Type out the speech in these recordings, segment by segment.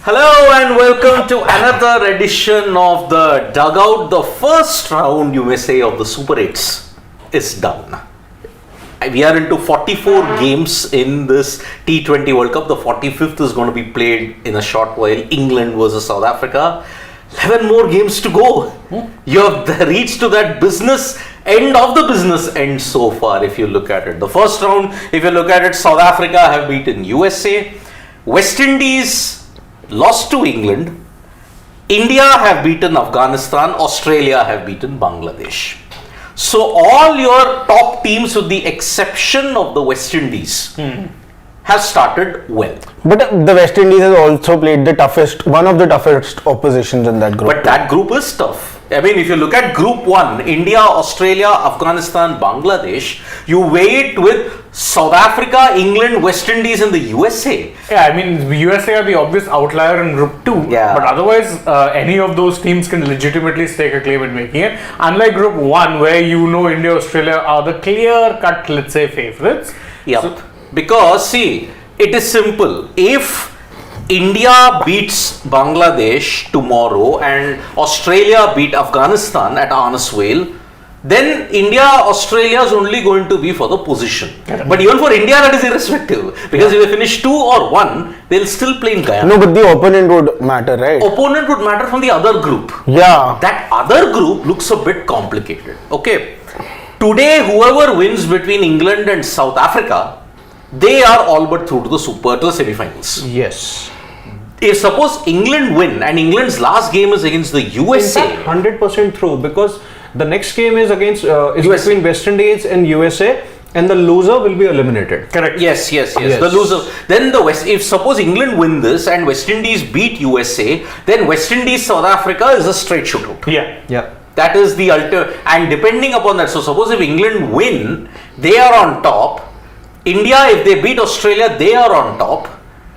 Hello and welcome to another edition of the Dugout. The first round, you may say, of the Super 8s is done. We are into 44 games in this T20 World Cup. The 45th is going to be played in a short while. England versus South Africa. 11 more games to go. You have reached to that business end of the business end so far, if you look at it. The first round, if you look at it, South Africa have beaten USA. West Indies lost to England. India have beaten Afghanistan. Australia have beaten Bangladesh. So all your top teams, with the exception of the West Indies, have started well. But the West Indies has also played one of the toughest oppositions in that group. But that group is tough. I mean, if you look at Group 1, India, Australia, Afghanistan, Bangladesh, you weigh it with South Africa, England, West Indies and the USA. Yeah, I mean, USA are the obvious outlier in Group 2. Yeah. But otherwise, any of those teams can legitimately stake a claim in making it. Unlike Group 1, where India, Australia are the clear-cut, let's say, favourites. Yep. So, because, see, it is simple. If India beats Bangladesh tomorrow and Australia beat Afghanistan at Arnesvale, then India, Australia is only going to be for the position. But even for India, that is irrespective. Because if they finish 2 or 1, they'll still play in Guyana. No, but the opponent would matter, right? Opponent would matter from the other group. Yeah. That other group looks a bit complicated. Okay. Today, whoever wins between England and South Africa, they are all but through to the semi-finals. Yes. If suppose England win and England's last game is against the USA. In fact, 100% through, because the next game is against between West Indies and USA, and the loser will be eliminated. Correct. Yes. The loser. Then if suppose England win this and West Indies beat USA, then West Indies South Africa is a straight shootout. Yeah. That is the and depending upon that. So suppose if England win, they are on top. India, if they beat Australia, they are on top.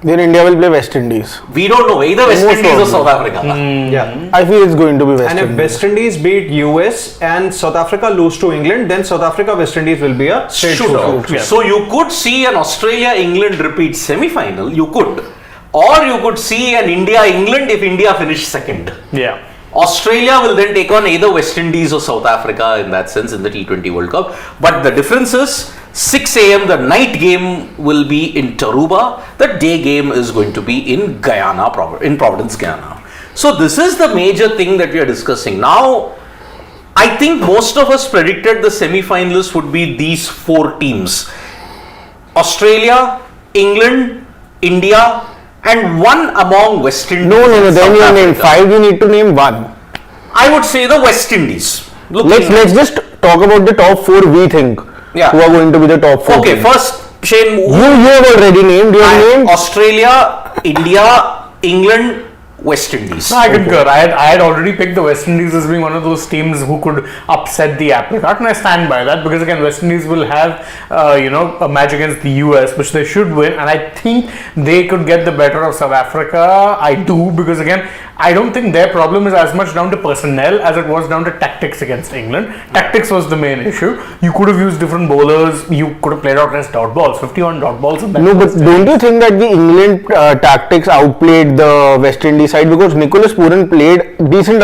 Then India will play West Indies. We don't know, either West Indies or South Africa. Yeah. I feel it's going to be West Indies. And if West Indies beat US and South Africa lose to England, then South Africa, West Indies will be a straight shootout. Yeah. So you could see an Australia-England repeat semi-final, you could. Or you could see an India-England if India finished second. Yeah. Australia will then take on either West Indies or South Africa in that sense in the T20 World Cup. But the difference is 6 a.m. the night game will be in Tarouba. The day game is going to be in Guyana, in Providence, Guyana. So this is the major thing that we are discussing. Now, I think most of us predicted the semi-finalists would be these 4 teams. Australia, England, India, and one among West Indies. No. Then you name 5. You need to name 1. I would say the West Indies. Let's just talk about the top 4 we think who are going to be the top 4. Okay, teams. first, Shane. You have already named your name. Australia, India, England, West Indies. No, I concur. I had already picked the West Indies as being one of those teams who could upset the apple cart, and I stand by that because again, West Indies will have a match against the US, which they should win, and I think they could get the better of South Africa. I do, because again, I don't think their problem is as much down to personnel as it was down to tactics against England. Tactics was the main issue. You could have used different bowlers. You could have played out less dot balls, 51 dot balls. In that No, but don't you think that the England tactics outplayed the West Indies side, because Nicholas Pooran played decent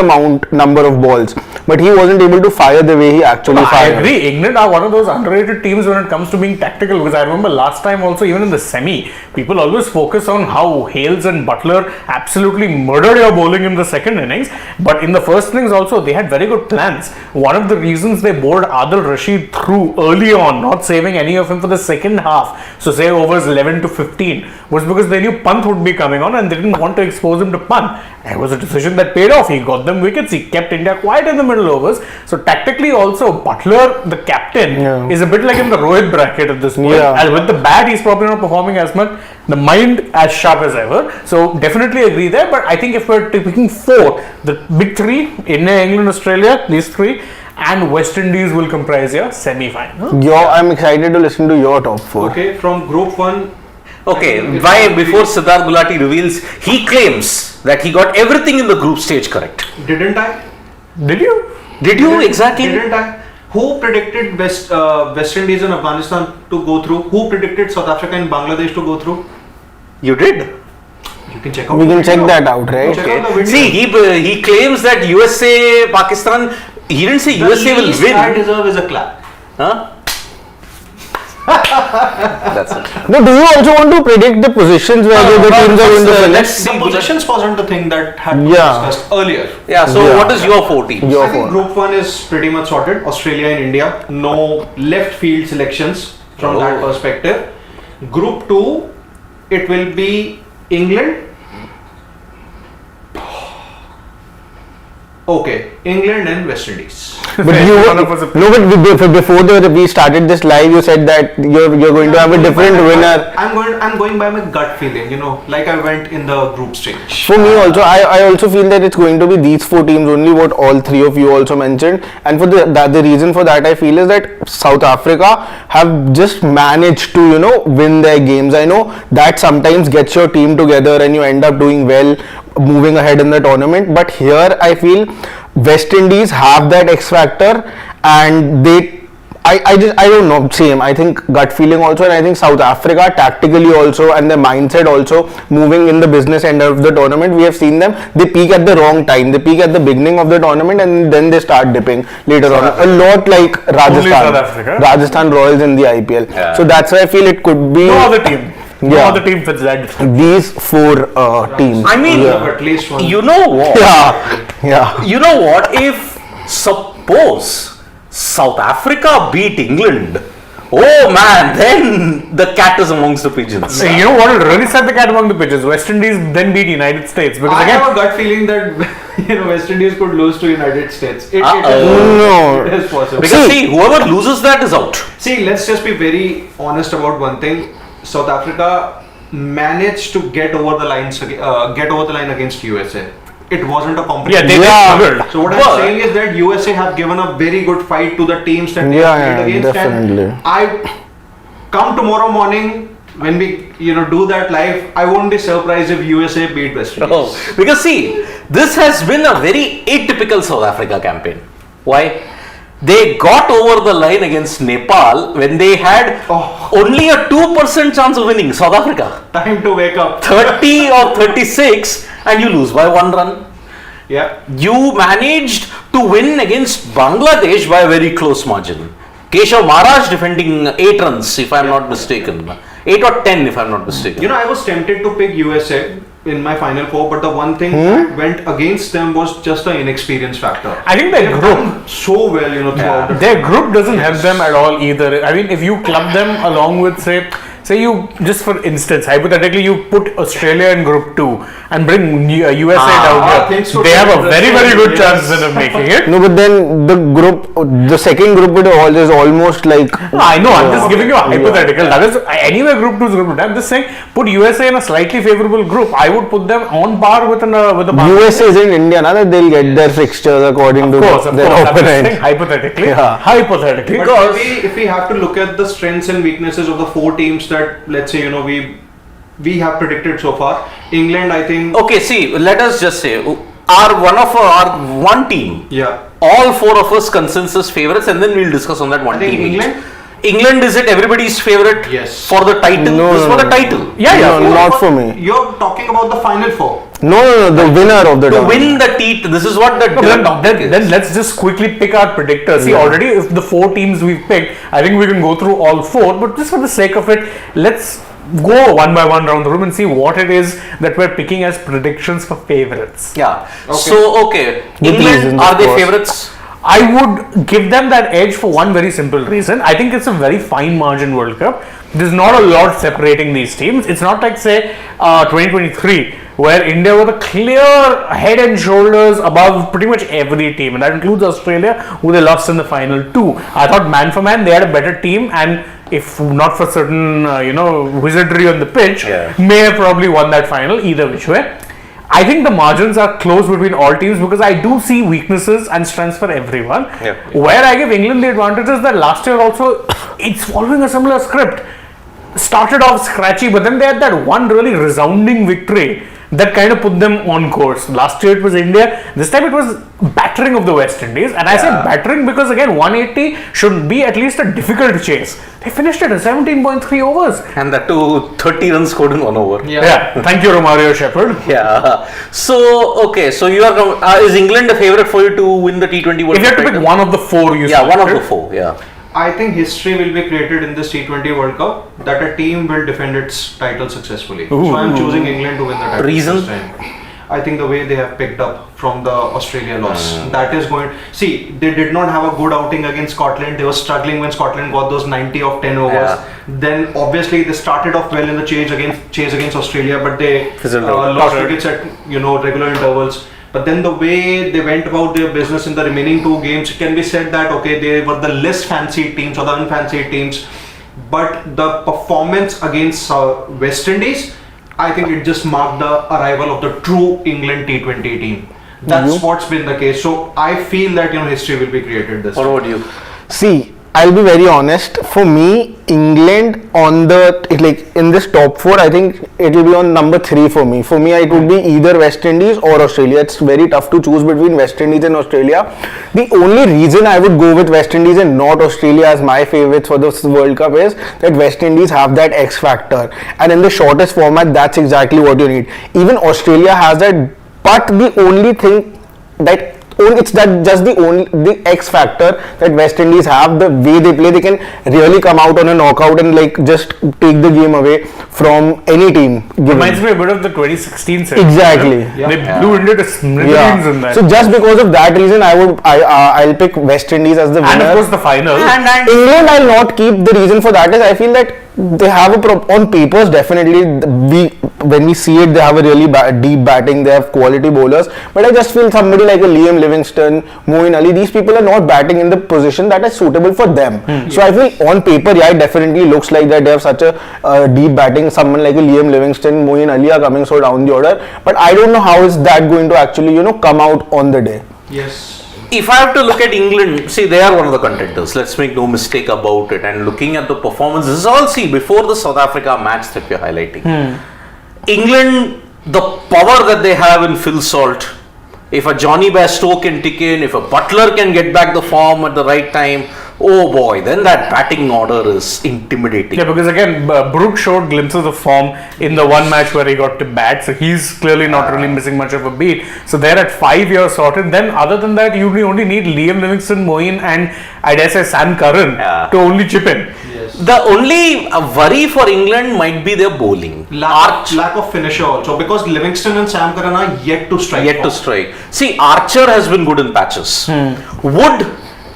number of balls, but he wasn't able to fire the way he actually fired. I agree. England are one of those underrated teams when it comes to being tactical, because I remember last time also, even in the semi, people always focus on how Hales and Butler absolutely murdered your bowling in the second innings, but in the first innings also they had very good plans. One of the reasons they bowled Adil Rashid through early on, not saving any of him for the second half, so say overs 11 to 15, was because they knew Pant would be coming on and they didn't want to expose him to Pant. It was a decision that paid off. He got them wickets. He kept India quiet in the middle overs. So tactically also, Butler, the captain, is a bit like in the Rohit bracket at this point. And with the bat, he's probably not performing as much. The mind as sharp as ever. So definitely agree there. But I think if we're picking 4, the big 3, India, England, Australia, these 3, and West Indies will comprise your semi-final. I'm excited to listen to your top 4. Okay, from Group 1. Okay, why before Siddharth Gulati reveals, he claims that he got everything in the group stage correct. Didn't I? Did you? Did you exactly? Didn't I? Who predicted West Indies and Afghanistan to go through? Who predicted South Africa and Bangladesh to go through? You did. You can check out. We the can check video. that out, right? Check out the video. See, he claims that USA, Pakistan. He didn't say The USA will least win. I deserve is a clap. Huh? That's it. No, do you also want to predict the positions where the teams are going to let's finish? see. The positions wasn't the thing that had been Yeah. discussed earlier. Yeah. So Yeah. what is your 4 teams? Your I think phone. Group 1 is pretty much sorted. Australia and India. No left field selections from that Oh. perspective. Group 2, it will be England. Okay, England and West Indies. But you One of us are- no, but before we started this live, you said that you're going to have a different winner. I'm going by my gut feeling, like I went in the group stage. For me also, I also feel that it's going to be these 4 teams only, what all 3 of you also mentioned. And for the reason for that I feel is that South Africa have just managed to win their games. I know that sometimes gets your team together and you end up doing well, moving ahead in the tournament. But here I feel West Indies have that X factor, and I don't know, same. I think gut feeling also, and I think South Africa tactically also, and their mindset also, moving in the business end of the tournament. We have seen them, they peak at the wrong time. They peak at the beginning of the tournament and then they start dipping later on. A lot like South Africa. Rajasthan Royals in the IPL. Yeah. So that's why I feel it could be No other team. No Yeah. other team fits that description. these 4 teams. I mean, At least one. you know what? Yeah. You know what? If suppose South Africa beat England, oh man, then the cat is amongst the pigeons. You know what will really set the cat among the pigeons? West Indies then beat United States, because I again, have a gut feeling that West Indies could lose to United States. It No. is possible. Because see, whoever loses that is out. See, let's just be very honest about one thing. South Africa managed to get over the line against USA. It wasn't a competition. yeah, they struggled. So what But- I'm saying is that USA have given a very good fight to the teams that they Yeah, have played yeah, against. definitely. And I come tomorrow morning when we do that live. I won't be surprised if USA beat West Indies. Oh, because see, this has been a very atypical South Africa campaign. Why? They got over the line against Nepal when they had only a 2% chance of winning. South Africa, Time to wake up. 30 or 36, and you lose by 1 run. Yeah. You managed to win against Bangladesh by a very close margin. Keshav Maharaj defending 8 runs, if I'm not mistaken. 8 or 10, if I'm not mistaken. I was tempted to pick USA in my final 4, but the one thing that went against them was just the inexperience factor. I think their They've group, done so well, throughout the their group doesn't help them at all either. I mean, if you club them along with, say you, just for instance, hypothetically, you put Australia in group 2 and bring USA down things here, could they have get a very, very good interesting, chance of making it. No, but then the second group is almost like. No, I know, I'm just giving you a hypothetical. That is, anyway, group 2 is group 2. I'm just saying, put USA in a slightly favorable group. I would put them on par with the USA is in India, now that they'll get their fixtures according to Of their course, I'm just saying, opponent. hypothetically. Yeah. Hypothetically. But maybe if we have to look at the strengths and weaknesses of the 4 teams that, let's say, we have predicted so far. England, I think. Okay, see, let us just say, our one team, Yeah. all 4 of us consensus favorites, and then we'll discuss on that one I think team. each. England? England, is it everybody's favorite? Yes. For the title? No, This is no, for the no. title. Yeah, No, not for me. You're talking about the final 4. No, the winner of the To tournament. win the title, this is what the topic is. Then let's just quickly pick our predictors. See, already if the 4 teams we've picked, I think we can go through all 4. But just for the sake of it, let's go one by one around the room and see what it is that we're picking as predictions for favorites. Yeah. Okay. So, okay. Good England, reasons, are of they course. favorites? I would give them that edge for one very simple reason. I think it's a very fine margin World Cup. There's not a lot separating these teams. It's not like, say, 2023, where India were the clear head and shoulders above pretty much every team, and that includes Australia, who they lost in the final 2. I thought man for man, they had a better team, and if not for certain, wizardry on the pitch, may have probably won that final either which way. I think the margins are close between all teams because I do see weaknesses and strengths for everyone. Where I give England the advantage is that last year also it's following a similar script. started off scratchy, but then they had that one really resounding victory that kind of put them on course. Last year it was India, this time it was battering of the West Indies, and I say battering because again 180 should be at least a difficult chase. They finished it at 17.3 overs. And that too 30 runs scored in 1 over. Yeah. Thank you, Romario Shepherd. Yeah. So, okay, so you are, is England a favourite for you to win the T20 World Cup? If you have to pick one of the four, you Yeah, one of selected. the four, yeah. I think history will be created in this T20 World Cup that a team will defend its title successfully. So I'm choosing England to win the title. Reason? This time. I think the way they have picked up from the Australia loss, that is going. See, they did not have a good outing against Scotland. They were struggling when Scotland got those 90 of 10 overs. Yeah. Then obviously they started off well in the chase against Australia, but they Fizzled out. lost wickets at regular intervals. But then the way they went about their business in the remaining two games, it can be said that okay, they were the less fancied teams or the unfancied teams, but the performance against West Indies, I think it just marked the arrival of the true England T20 team. That's what's been the case. So I feel that history will be created this What time. about you? See, I'll be very honest. For me, England on in this top four, I think it will be on number 3 for me. For me, it would be either West Indies or Australia. It's very tough to choose between West Indies and Australia. The only reason I would go with West Indies and not Australia as my favorites for this World Cup is that West Indies have that X factor, and in the shortest format, that's exactly what you need. Even Australia has that, but the only thing that it's that just the X factor that West Indies have, the way they play, they can really come out on a knockout and just take the game away from any team. Reminds me a bit of the 2016 series. Exactly. They blew India to smithereens in that. So just because of that reason, I'll pick West Indies as the winner. And of course the final. England I'll not keep. The reason for that is I feel that they have on papers definitely when we see it, they have a really deep batting, they have quality bowlers, but I just feel somebody like a Liam Livingstone, Moeen Ali, these people are not batting in the position that is suitable for them. So I feel on paper, it definitely looks like that they have such a deep batting. Someone like a Liam Livingstone, Moeen Ali are coming so down the order, but I don't know how is that going to actually come out on the day. Yes. If I have to look at England, see, they are one of the contenders. Let's make no mistake about it. And looking at the performances, all before the South Africa match that we're highlighting, England, the power that they have in Phil Salt, if a Johnny Bairstow can tick in, if a Butler can get back the form at the right time, oh boy, then that batting order is intimidating. Yeah, because again, Brooke showed glimpses of form in the one match where he got to bat, so he's clearly not really missing much of a beat. So they're at 5 years sorted. Then other than that, you only need Liam Livingstone, Moeen and I dare say Sam Curran to only chip in. Yes. The only worry for England might be their bowling. Lack of finisher also, because Livingston and Sam Curran are yet to strike. See, Archer has been good in patches. Wood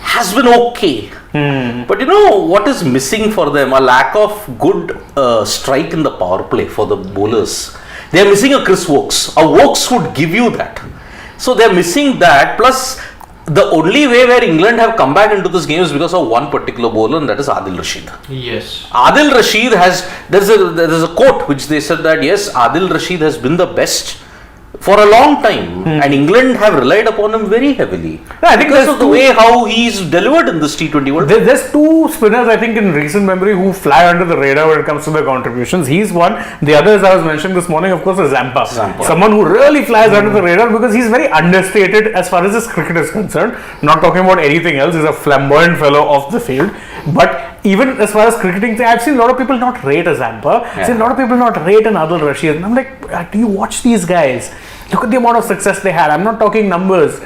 has been okay. But what is missing for them? A lack of good strike in the power play for the bowlers. They are missing a Chris Wokes. A Wokes would give you that. So they are missing that. Plus, the only way where England have come back into this game is because of one particular bowler, and that is Adil Rashid. Yes. Adil Rashid there's a quote which they said that yes, Adil Rashid has been the best for a long time, and England have relied upon him very heavily. I think because of the way how he's delivered in this T20 World Cup. There's two spinners I think in recent memory who fly under the radar when it comes to their contributions. He's one. The other, as I was mentioning this morning, of course, is Zampa. Someone who really flies under the radar because he's very understated as far as his cricket is concerned. Not talking about anything else. He's a flamboyant fellow off the field. But even as far as cricketing, I've seen a lot of people not rate a Zampa. I've seen a lot of people not rate an Adil Rashid. And I'm like, do you watch these guys? Look at the amount of success they had. I'm not talking numbers.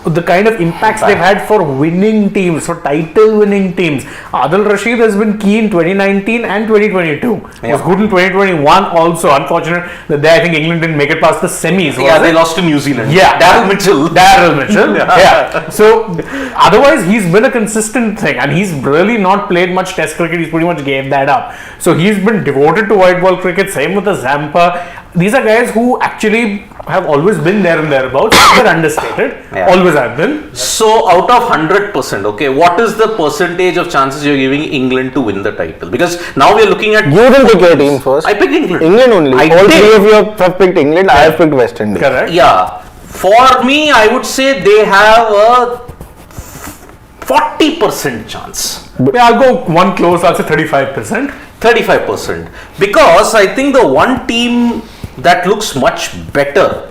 The kind of impacts they've had for winning teams, for title winning teams. Adil Rashid has been key in 2019 and 2022. Was good in 2021 also. Unfortunate that I think England didn't make it past the semis. They lost to New Zealand. Yeah. Daryl Mitchell. Yeah. So otherwise he's been a consistent thing, and he's really not played much test cricket. He's pretty much gave that up. So he's been devoted to white ball cricket. Same with the Zampa. These are guys who actually have always been there and thereabouts. They're understated. Always have been. So out of 100%, okay, what is the percentage of chances you're giving England to win the title? Because now we're looking at... You didn't pick your team first. I picked England. England only. All three of you have picked England. I have picked West Indies. Correct. Yeah. For me, I would say they have a 40% chance. Yeah, I'll go one close. I'll say 35%. 35%. Because I think the one team that looks much better,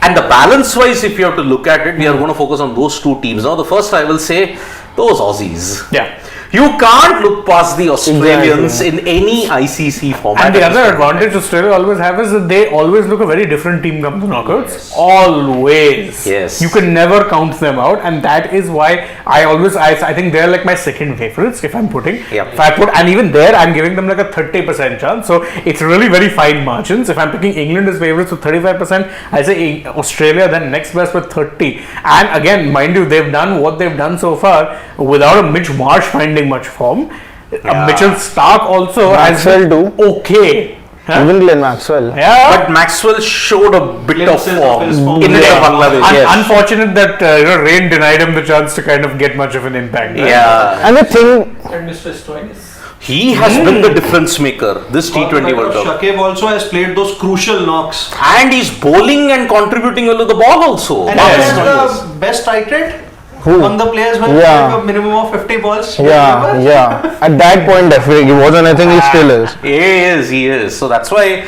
and the balance wise, if you have to look at it, we are going to focus on those two teams. Now, the first I will say, those Aussies. Yeah. You can't look past the Australians in any ICC format. And the other advantage Australia always have is that they always look a very different team come to knockouts. Yes. Always. Yes. You can never count them out, and that is why I think they're like my second favorites if I'm putting. Yep. If I put, and even there I'm giving them like a 30% chance. So it's really very fine margins. If I'm picking England as favorites with 35%, I say Australia then next best with 30. And again, mind you, they've done what they've done so far without a Mitch Marsh finding much form. Mitchell Stark also Maxwell has been too. okay. Huh? Even Glenn Maxwell. Yeah. But Maxwell showed a bit of Glimpses of his form form. in Bangladesh. Yes. Unfortunate that Rain denied him the chance to kind of get much of an impact. Right? Yeah. And the thing, And Mr. Stoinis. He has been the difference maker this T20 World Cup. Shakib also has played those crucial knocks. And he's bowling and contributing well to the ball also. And Marcus he Stoinis. has the best strike rate Who? on the players when Yeah. they have a minimum of 50 balls. yeah. At that point, definitely, he wasn't. I think he still is. He is. So that's why,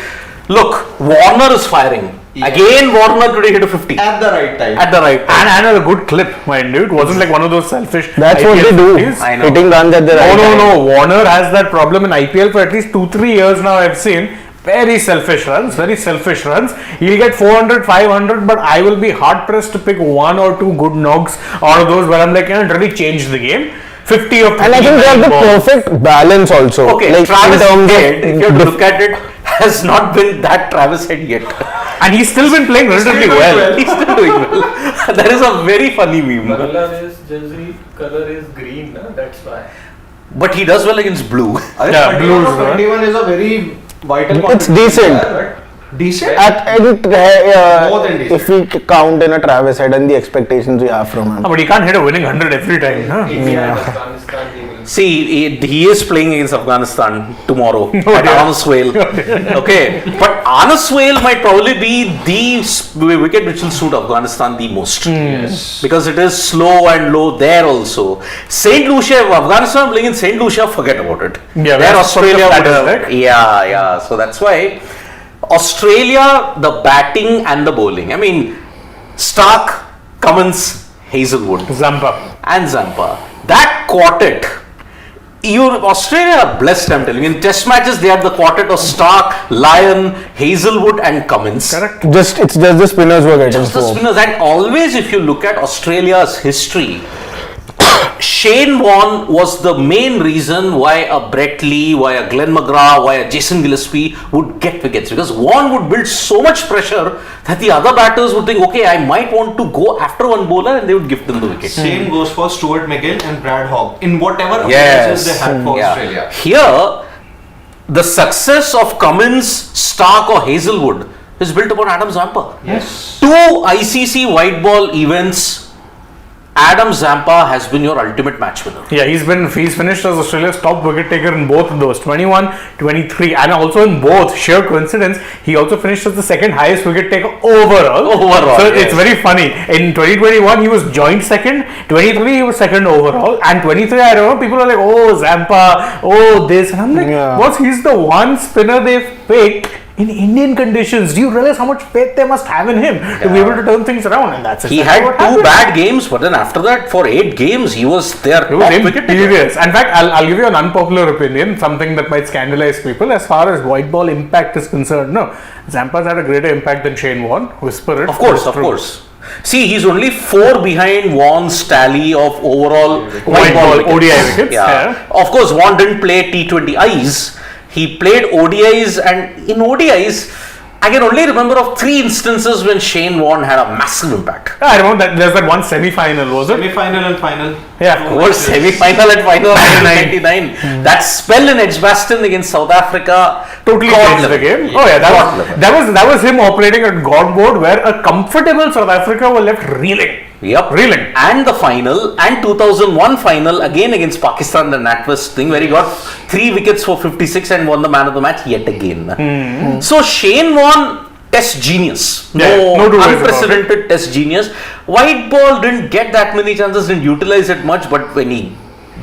look, Warner is firing. Yeah. Again, Warner today hit a 50 At the right time. at the right time. And at a good clip, mind you. It wasn't like one of those selfish. That's what they do. 50s. I know. Hitting runs at the right time. No. Warner has that problem in IPL for at least 2-3 years now. I've seen very selfish runs. He'll get 400, 500, but I will be hard pressed to pick one or two good knocks out of those where I'm like, it really changed the game. 50 of 50. And I think they have the perfect balance also. Okay, like Travis in terms Head, if you have to of look at it, has not been that Travis Head yet. And he's still been playing relatively doing well. well. He's still doing well. That is a very funny meme. Jersey color is green, na? That's why. But he does well against blue. Yeah, Blues, right? 21 is a very vital It's contribution decent. player, but Decent? More than decent. if we count in a Travis Head and the expectations we have from him. But he can't hit a winning 100 every time. Huh? India and Afghanistan, they will. See, he is playing against Afghanistan tomorrow at dear. Anuswale. Okay, but Anuswale might probably be the wicket which will suit Afghanistan the most. Yes. Because it is slow and low there also. St. Lucia, if Afghanistan playing in St. Lucia, forget about it. Yeah, there that's Australia what would the have. flat is, right? Yeah. So that's why Australia, the batting and the bowling. I mean, Stark, Cummins, Hazelwood, and Zampa. That quartet. Australia are blessed, I'm telling you. In test matches, they have the quartet of Stark, Lyon, Hazelwood, and Cummins. Correct. It's just the spinners were getting Just the form. spinners. And always, if you look at Australia's history, Shane Warne was the main reason why a Brett Lee, why a Glenn McGrath, why a Jason Gillespie would get wickets, because Warne would build so much pressure that the other batters would think, okay, I might want to go after one bowler, and they would give them the wicket. Same goes for Stuart McGill and Brad Hogg in whatever Yes. appearances they had for Yeah. Australia. Here, the success of Cummins, Stark, or Hazelwood is built upon Adam Zampa. Yes. 2 ICC white ball events. Adam Zampa has been your ultimate match winner. Yeah, he's finished as Australia's top wicket taker in both of those, 21, 23, and also in both, sheer coincidence, he also finished as the second highest wicket taker overall. So yes. it's very funny. In 2021, he was joint second, 23, he was second overall, and 23, I remember people are like, oh, Zampa, oh, this, and I'm like, Yeah. he's the one spinner they've picked in Indian conditions. Do you realize how much faith they must have in him to be able to turn things around? And that's He exactly had what 2 happened. bad games, but then after that, for 8 games, he was their It was top wicket taker. imperious. In fact, I'll give you an unpopular opinion, something that might scandalize people. As far as white ball impact is concerned, no. Zampa's had a greater impact than Shane Warne. Whisper it. Of course. See, he's only 4 behind Warne's tally of overall White ball wickets. ODI wickets. Yeah. Of course, Warne didn't play T20Is. He played ODIs, and in ODIs, I can only remember of 3 instances when Shane Warne had a massive impact. I remember that there's that one semi-final, was it? Semi-final and final. Yeah, of course. Semi-final and final of 1999. That spell in Edgbaston against South Africa Totally God changed the level. game. Oh yeah, God level. that was him operating at God mode, where a comfortable South Africa were left reeling. Yep. Reeling. And the final, and 2001 final again against Pakistan, the NatWest thing, where he got 3 wickets for 56 and won the man of the match yet again. So Shane Warne, test genius. Yeah, no two ways about it. Unprecedented test genius. White ball didn't get that many chances, didn't utilize it much, but when he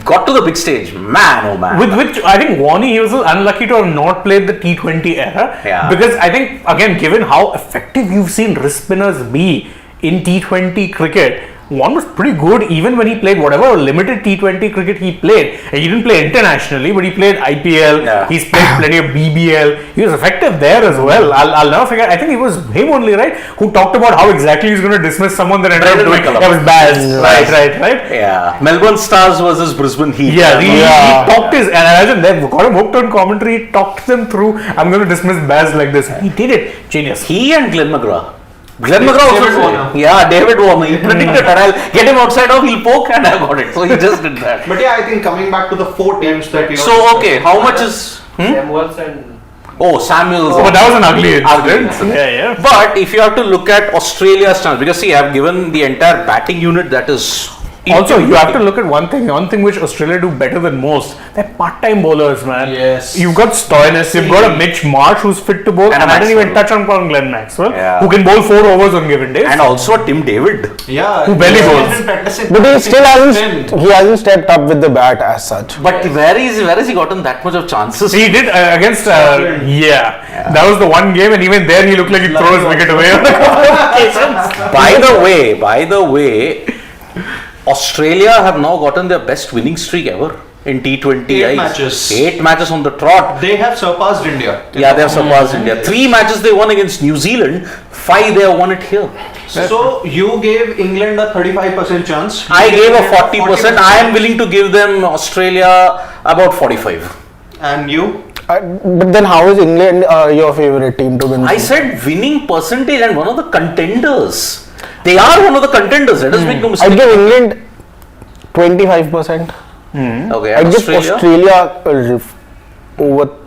got to the big stage, man, oh man. With which I think Warney, he was unlucky to have not played the T20 era. Yeah. Because I think, again, given how effective you've seen wrist spinners be in T20 cricket, one was pretty good even when he played whatever limited T20 cricket he played. He didn't play internationally, but he played IPL. Yeah. He's played plenty of BBL. He was effective there as well. I'll never forget. I think it was him only, right, who talked about how exactly he's going to dismiss someone that ended up doing. That was Baz. Right. Yeah. Melbourne Stars versus Brisbane Heat. Yeah, he talked his, and I imagine they've got him hooked on commentary, talked them through. I'm going to dismiss Baz like this. He did it. Genius. He and Glenn McGrath. Glenn McGrath David also. Warner. Yeah, David Warner. He predicted that I'll get him outside of, he'll poke, and I got it. So he just did that. But yeah, I think coming back to the 4 teams that you. So, okay, how much is. Samuels and Oh, Samuels. But that was an ugly Ugly incident. Yeah. But if you have to look at Australia's chance, because see, I've given the entire batting unit that is. Also, you have to look at one thing which Australia do better than most. They're part-time bowlers, man. Yes. You've got Stoinis, you've got a Mitch Marsh who's fit to bowl, and I didn't even touch on Glenn Maxwell, who can bowl 4 overs on given days. And also Tim David. Yeah. Who barely bowls. But he still hasn't stepped up with the bat as such. But where is he gotten that much of chances? He did against, that was the one game, and even there he looked like he threw his wicket away on a couple of occasions. By the way, Australia have now gotten their best winning streak ever in T20. 8 matches. 8 matches on the trot. They have surpassed India. Yeah, they have surpassed India. 3 matches they won against New Zealand. 5 they have won it here. So you gave England a 35% chance. I gave a 40%. I am willing to give them Australia about 45. And you? But then how is England your favorite team to win? I said winning percentage and one of the contenders. They are one of the contenders. Let us make no mistake. I'd give England 25%. Okay, I'd and give Australia over,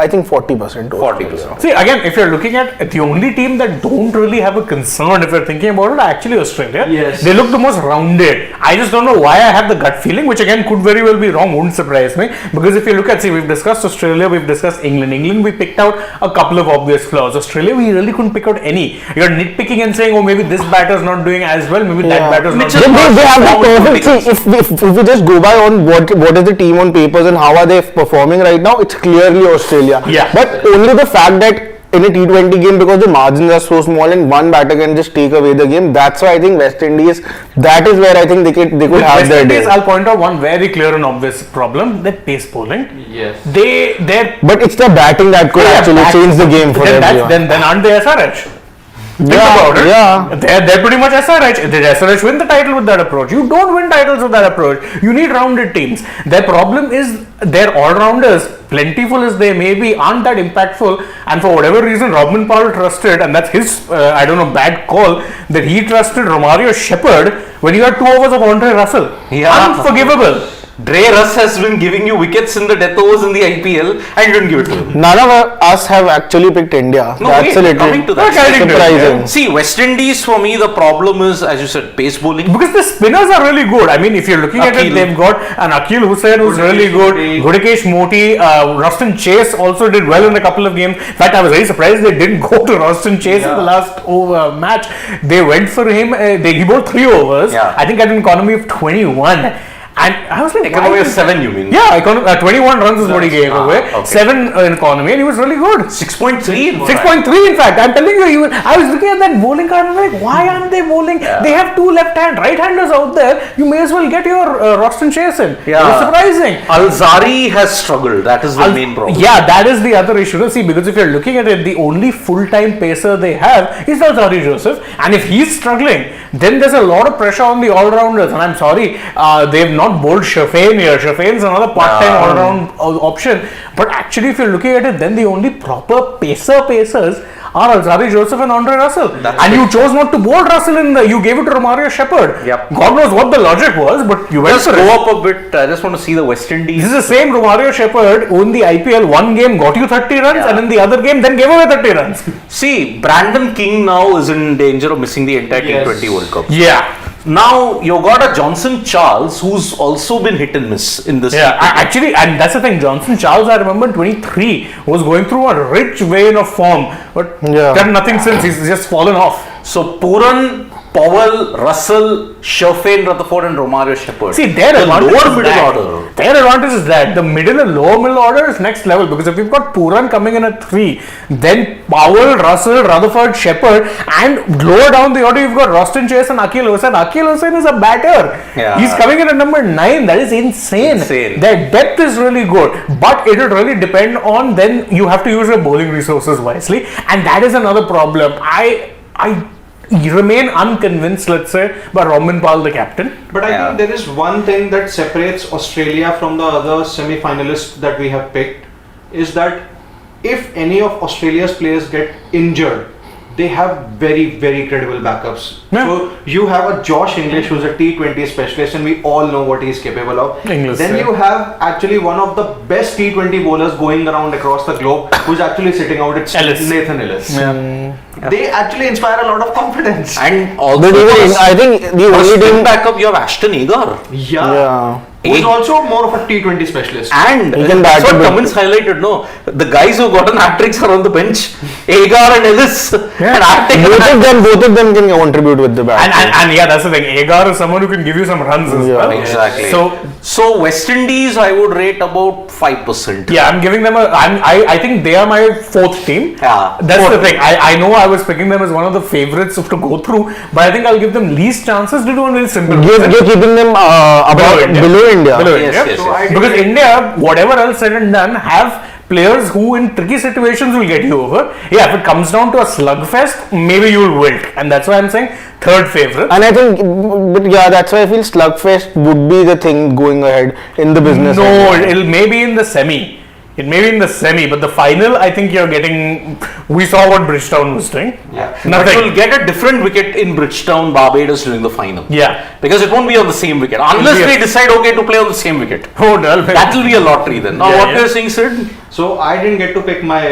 I think 40%. 40%. See, again, if you're looking at the only team that don't really have a concern if you're thinking about it, actually Australia. Yes. They look the most rounded. I just don't know why I have the gut feeling, which again could very well be wrong, wouldn't surprise me. Because if you look at, we've discussed Australia, we've discussed England. England, we picked out a couple of obvious flaws. Australia, we really couldn't pick out any. You're nitpicking and saying, oh, maybe this batter's not doing as well, maybe that batter's not doing They have the perfect. See, if we just go by on what is the team on papers and how are they performing right now, it's clearly Australia. Yeah. But only the fact that in a T20 game, because the margins are so small and one batter can just take away the game, that's why I think West Indies, that is where I think they could have West their Indies, day. I'll point out one very clear and obvious problem: their pace bowling. yes. They're But it's the batting that could actually change the game for everyone. then aren't they SRH? Think about it. Yeah. They're pretty much SRH. Did SRH win the title with that approach? You don't win titles with that approach. You need rounded teams. Their problem is their all-rounders, plentiful as they may be, aren't that impactful. And for whatever reason, Robin Powell trusted, and that's his, bad call, that he trusted Romario Shepherd when you had 2 overs of Andre Russell. Yeah. Unforgivable. Dre Russ has been giving you wickets in the death overs in the IPL and you didn't give it to him. None of us have actually picked India. No, That's a wait, little coming to that. surprising. See, West Indies for me, the problem is, as you said, pace bowling. Because the spinners are really good. I mean, if you're looking at it, Akil. they've got an Akil Hussain who's really good. Gudakesh Moti, Rustin Chase also did well in a couple of games. In fact, I was very surprised they didn't go to Rustin Chase in the last match. They went for him. He bowled 3 overs. Yeah. I think at an economy of 21. And I was like, Economy of 7, you mean? Yeah, 21 runs is what he gave away. Okay. 7 in economy, and he was really good. 6.3. 6.3 in fact. I'm telling you, I was looking at that bowling card and I'm like, why aren't they bowling? They have 2 right-handers out there. You may as well get your Roston Chase in. Yeah. It was surprising. Alzari has struggled. That is the main problem. Yeah, that is the other issue. See, because if you're looking at it, the only full-time pacer they have is Alzari Joseph. And if he's struggling, then there's a lot of pressure on the all-rounders. And I'm sorry, they've not bowled Shafane here. Shafane's another part-time all-round option. But actually, if you're looking at it, then the only proper pacers are Alzari Joseph and Andre Russell. And you chose not to bowl Russell you gave it to Romario Shepherd. Yep. God knows what the logic was, but you went Just for go it. up a bit. I just want to see the West Indies. This is the same Romario Shepherd who in the IPL one game got you 30 runs and in the other game then gave away 30 runs. See, Brandon King now is in danger of missing the entire T20 World Cup. Yeah. Now you got a Johnson Charles who's also been hit and miss in this. Yeah, actually, and that's the thing. Johnson Charles, I remember 23 was going through a rich vein of form, but done nothing since. He's just fallen off. So Puran Powell, Russell, Sherfane, Rutherford, and Romario Shepherd. See, their the advantage lower is middle that. order. Their advantage is that the middle and lower middle order is next level, because if you've got Puran coming in at 3, then Powell, Russell, Rutherford, Shepherd, and lower down the order you've got Roston Chase and Akil Hossain. Akil Hossain is a batter. Yeah. He's coming in at number 9. That is insane. Their depth is really good, but it will really depend on, then you have to use your bowling resources wisely, and that is another problem. I remain unconvinced, let's say, by Roman Pal, the captain. But I think there is one thing that separates Australia from the other semi-finalists that we have picked, is that if any of Australia's players get injured, they have very, very credible backups. Yeah. So you have a Josh English who's a T20 specialist, and we all know what he's capable of. English, then yeah. you have actually one of the best T20 bowlers going around across the globe, who's actually sitting out. It's Ellis. Nathan Ellis. Yeah. They actually inspire a lot of confidence. And also, But even I think the for only spin team. backup, you have Ashton Agar. Yeah. Who's also more of a T20 specialist. And He can that's bat what a bit. Cummins highlighted, no? The guys who got an hat-tricks are on the bench. Agar and Ellis. And I've taken Both of them can contribute with the bat. And yeah, that's the thing. Agar is someone who can give you some runs as Yeah. well. Exactly. So West Indies, I would rate about 5%. Yeah, I'm giving them I think they are my 4th team. Yeah. That's the thing. I know I was picking them as one of the favorites to go through, but I think I'll give them least chances to do one very simple. You're keeping them Below India. below India. Below Yes, India. yes, So yes. I Because think- India, whatever else said and done, have players who in tricky situations will get you over. Yeah, if it comes down to a slugfest, maybe you'll wilt. And that's why I'm saying 3rd favorite. And I think, but yeah, that's why I feel slugfest would be the thing going ahead in the business. No, it'll maybe in the semi. It may be in the semi, but the final, I think you're getting. We saw what Bridgetown was doing. Yeah. But Nothing. you'll get a different wicket in Bridgetown, Barbados during the final. Yeah. Because it won't be on the same wicket. Unless Yeah. they decide, okay, to play on the same wicket. Oh, dull. That will be a lottery then. Now, Yeah, what yeah. you're saying, Sid? So I didn't get to pick my,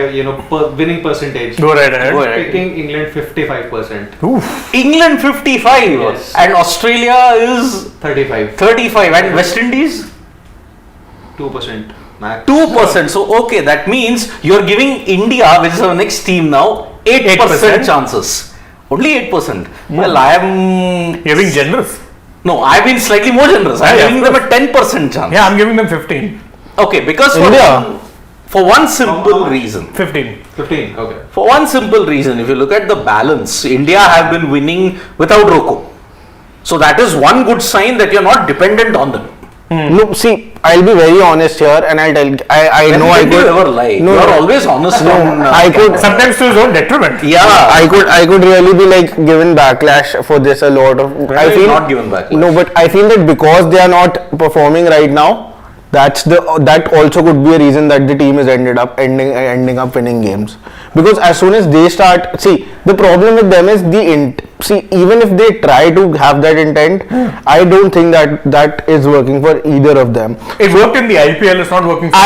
winning percentage. Go right ahead. Go ahead. Picking England 55%. England 55. Yes. And Australia is 35. 35. And West Indies? 2% max. 2%. So, okay, that means you're giving India, which is our next team now, 8% 8%. chances. Only 8%. Well, I am. You're being generous. No, I've been slightly more generous. I'm Yeah, giving them a 10% chance. Yeah, I'm giving them 15. Okay, because India? for one simple much? reason. 15. 15, okay. For one simple reason, if you look at the balance, India have been winning without Rocco. So that is one good sign that you're not dependent on them. No, see, I'll be very honest here, and I'll tell. I know I When did could. you ever lie? No, You're no. always honest on. I could. Sometimes to his own detriment. Yeah. I could really be like given backlash for this a lot of. I feel not given backlash. No, but I feel that because they are not performing right now, that also could be a reason that the team is ending up winning games. Because as soon as they start, see, the problem with them is even if they try to have that intent, I don't think that is working for either of them. It worked in the IPL, it's not working for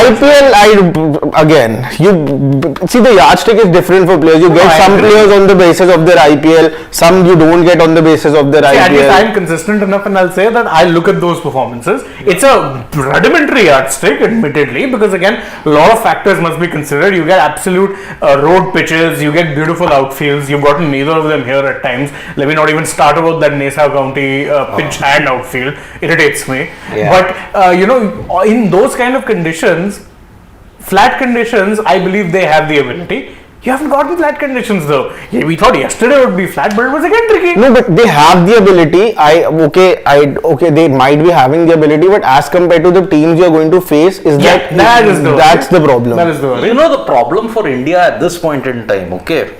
Again, you see, the yardstick is different for players. You No, get I some agree. players on the basis of their IPL, some you don't get on the basis of their See, at least IPL. I'm consistent enough, and I'll say that I look at those performances. It's a rudimentary yardstick, admittedly, because again, a lot of factors must be considered. You get absolute road pitches, you get beautiful outfields. You've gotten neither of them here at times. Let me not even start about that Nassau County pitch and outfield. Irritates me. Yeah. But in those kind of conditions, flat conditions, I believe they have the ability. You haven't gotten flat conditions though. Yeah, we thought yesterday would be flat, but it was again tricky. No, but they have the ability. They might be having the ability, but as compared to the teams you are going to face, that's the problem. That is the worry. You know the problem for India at this point in time, okay?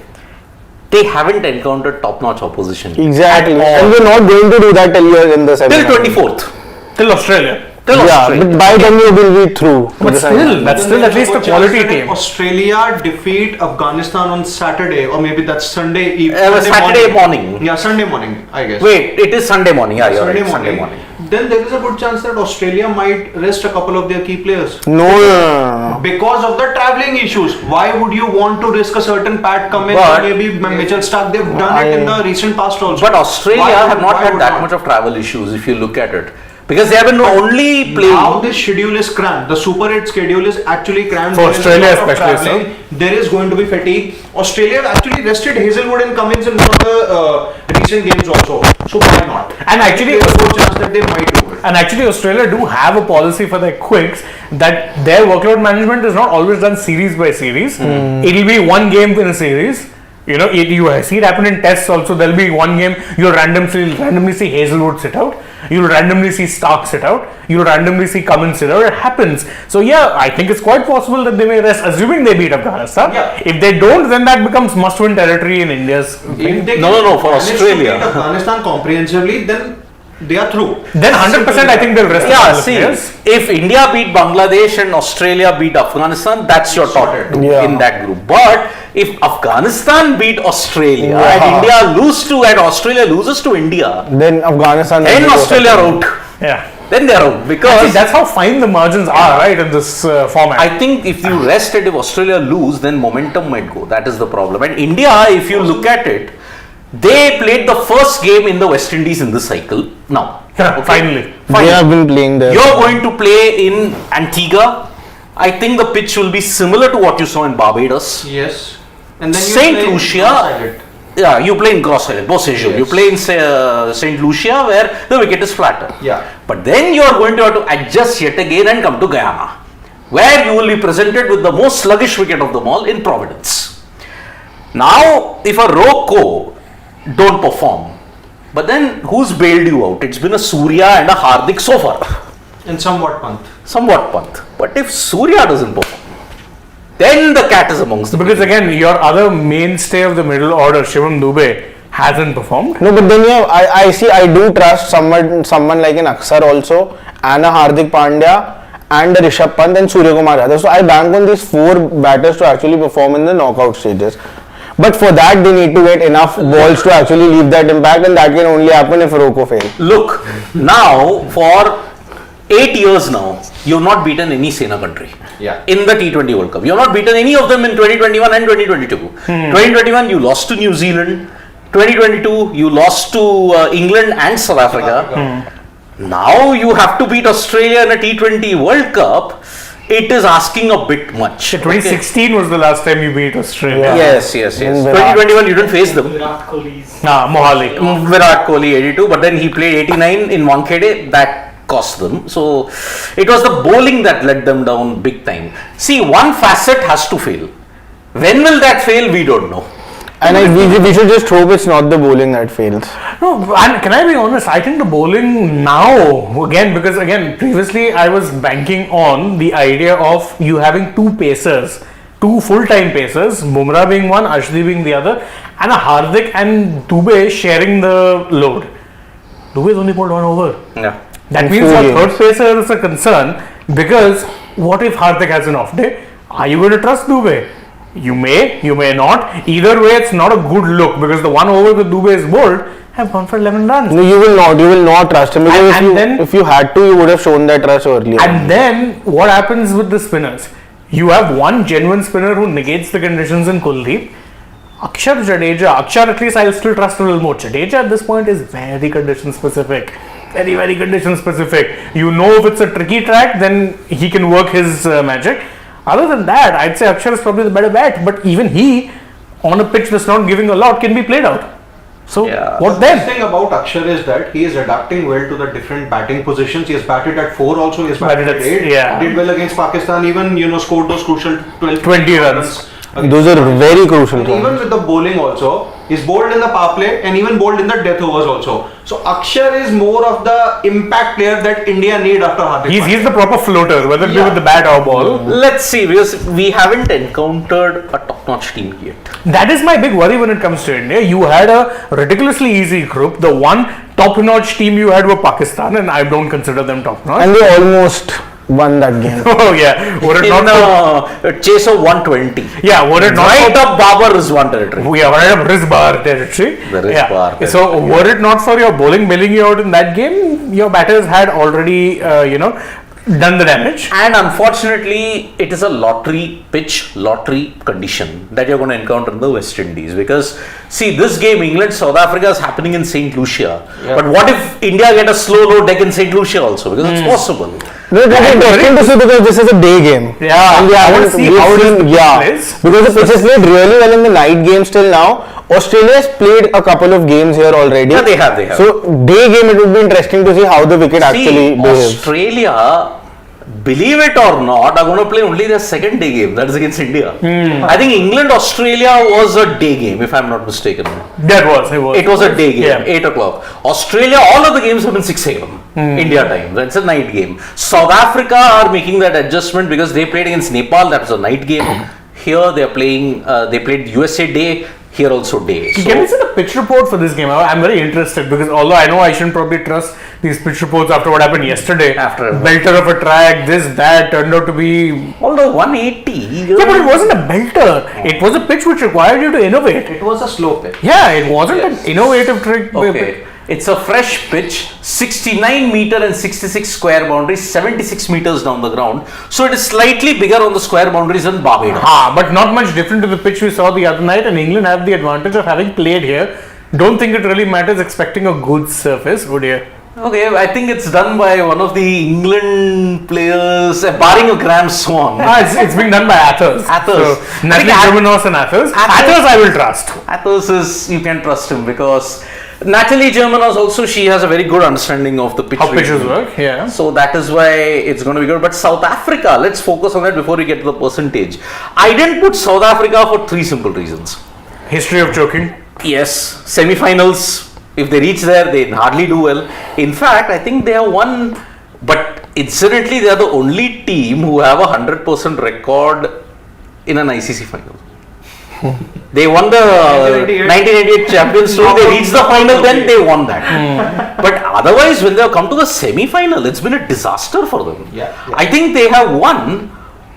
They haven't encountered top-notch opposition. Exactly, At all. and we're not going to do that till you're in the Till semi. 24th. Till Australia. Till Yeah, Australia. but by then you will be through. But still, that's still at least a quality team. Australia defeat Afghanistan on Saturday, or maybe that's Sunday evening. Saturday morning. Yeah, Sunday morning, I guess. Wait, it is Sunday morning. Yeah, you're Sunday right. morning. Sunday morning. Then there is a good chance that Australia might rest a couple of their key players. No. Because of the travelling issues. Why would you want to risk a certain Pat Cummins But- or maybe Mitchell Stark? They've done it in the recent past also. But Australia Why have not why had would that much of travel issues if you look at it. Because they have been only playing. Now this schedule is cramped. The Super 8 schedule is actually cramped. For There is Australia a lot of especially, travelling. There is going to be fatigue. Australia have actually rested Hazelwood and Cummins in one of the recent Asian Games also. So why not? And actually- there's a good chance that they might do it. And actually, Australia do have a policy for their quicks that their workload management is not always done series by series. It'll be one game in a series. You know, you see it happen in tests also. There'll be one game, you'll randomly see Hazelwood sit out. You'll randomly see Stark sit out. You'll randomly see Cummins sit out. It happens. So yeah, I think it's quite possible that they may rest, assuming they beat Afghanistan. Yeah. If they don't, then that becomes must-win territory in India's thing. If they No, can for manage to Australia. beat Afghanistan comprehensively, then they are through. Then 100% I think they'll rest. Yeah, all the see, players. if India beat Bangladesh and Australia beat Afghanistan, that's your top two Yeah. in that group. But if Afghanistan beat Australia Yeah. and India lose to and Australia loses to India, Then Afghanistan. then Australia are out. Yeah. Then they are out See, because that's how fine the margins are, right, in this format. I think if you rest it, if Australia lose, then momentum might go. That is the problem. And India, if you look at it, they played the first game in the West Indies in this cycle. Now, Finally. They have been playing there. You're going to play in Antigua. I think the pitch will be similar to what you saw in Barbados. Yes. And then you Saint play Lucia. cross-sided. Yeah, you play in Gross Island, Beausejour. You Yes. play in Saint Lucia where the wicket is flatter. Yeah. But then you are going to have to adjust yet again and come to Guyana, where you will be presented with the most sluggish wicket of them all in Providence. Now, if a Rocco don't perform, but then who's bailed you out? It's been a Surya and a Hardik so far. And somewhat Pant. Somewhat Pant. But if Surya doesn't perform, then the cat is amongst the Because again, your other mainstay of the middle order, Shivam Dube, hasn't performed. No, but then yeah, I do trust someone like an Aksar also, and a Hardik Pandya, and a Rishabh Pant and Surya Kumar Yadav. So I bank on these four batters to actually perform in the knockout stages. But for that, they need to get enough balls to actually leave that impact, and that can only happen if Rocco fails. Look, now for 8 years now, you've not beaten any Sena country. Yeah. In the T20 World Cup. You've not beaten any of them in 2021 and 2022. 2021, you lost to New Zealand. 2022, you lost to England and South Africa. Now you have to beat Australia in a T20 World Cup. It is asking a bit much. 2016 was the last time you beat Australia. Yes. Virat. 2021, you didn't face them. Virat Kohli's. Mohali. Virat Kohli 82, but then he played 89 in Wankhede. That cost them. So it was the bowling that let them down big time. See, one facet has to fail. When will that fail? We don't know. And we should just hope it's not the bowling that fails. No, and can I be honest? I think the bowling now, because previously I was banking on the idea of you having two pacers, two full-time pacers, Bumrah being one, Ashdeep being the other, and a Hardik and Dube sharing the load. Dube's only pulled one over. Yeah. That In means 4 your games. third pacer is a concern, because what if Hardik has an off day? Are you going to trust Dube? You may not. Either way, it's not a good look, because the one over that Dube is bowled have gone for 11 runs. No, you will not trust him, because And if you had to, you would have shown that trust earlier. And then what happens with the spinners? You have one genuine spinner who negates the conditions in Kuldeep. Akshar Jadeja. Akshar, at least I'll still trust a little more. Jadeja at this point is very condition specific. Very, very condition specific. You know, if it's a tricky track, then he can work his magic. Other than that, I'd say Akshar is probably the better bet. But even he, on a pitch that's not giving a lot, can be played out. So what The then? thing about Akshar is that he is adapting well to the different batting positions. He has batted at 4 also, he has batted at 8. Yeah. Did well against Pakistan, even scored those crucial 20 runs. Those are very crucial. And even with the bowling also, he's bowled in the power play and even bowled in the death overs also. So Akshar is more of the impact player that India need after Hardik Pandya. He's the proper floater, whether it be Yeah. with the bat or ball. Let's see, because we haven't encountered a top-notch team yet. That is my big worry when it comes to India. You had a ridiculously easy group. The one top-notch team you had were Pakistan, and I don't consider them top-notch. And they almost won that game. Oh yeah, were it In not for, a chase of 120. were it not Right for, up Babar Rizwan territory. right up Rizbar territory. The Rizbar territory, So were it not for your bowling bailing you out in that game, your batters had already done the damage. And unfortunately, it is a lottery pitch, lottery condition that you're going to encounter in the West Indies. Because, see, this game, England, South Africa is happening in St. Lucia. But what if India get a slow low deck in St. Lucia also? Because it's possible. No, it's interesting to see because this is a day game. Yeah, And we I want to haven't- see we've how seen- this yeah, plays. because the pitch has played really well in the night games till now. Australia has played a couple of games here already. Yeah, they have. So day game, it would be interesting to see how the wicket actually behaves. Australia, believe it or not, are going to play only their second day game. That is against India. I think England Australia was a day game, if I'm not mistaken. That was, It was a day game, Yeah. 8 o'clock. Australia, all of the games have been 6 a.m. India time. That's a night game. South Africa are making that adjustment because they played against Nepal. That was a night game. Here they are playing. They played USA day. Here also day. So, Can we see the pitch report for this game? I'm very interested because although I know I shouldn't probably trust these pitch reports after what happened yesterday. After- belter of a track, this, that turned out to be. although 180. Yeah, but it wasn't a belter. It was a pitch which required you to innovate. It was a slow pitch. Yeah, it wasn't Yes. an innovative trick. Okay. It's a fresh pitch, 69 meter and 66 square boundaries, 76 meters down the ground. So it is slightly bigger on the square boundaries than Barbados. But not much different to the pitch we saw the other night, and England have the advantage of having played here. Don't think it really matters expecting a good surface, would you? Okay, I think it's done by one of the England players, barring a Graham Swan. It's being done by Athers. Athers. So, Natalie I think Germanos and Athers. Athers- Athers I will trust. Athos is, you can trust him because Natalie Germanos also, she has a very good understanding of the pitch. How pitches reading. work, yeah. So that is why it's going to be good. But South Africa, let's focus on that before we get to the percentage. I didn't put South Africa for 3 simple reasons. History of choking. Yes, semi-finals. If they reach there, they hardly do well. In fact, I think they have won, but incidentally, they are the only team who have a 100% record in an ICC final. They won the 1988 Champions Tour. They reached the final, then they won that. But otherwise, when they have come to the semi-final, it's been a disaster for them. Yeah. I think they have won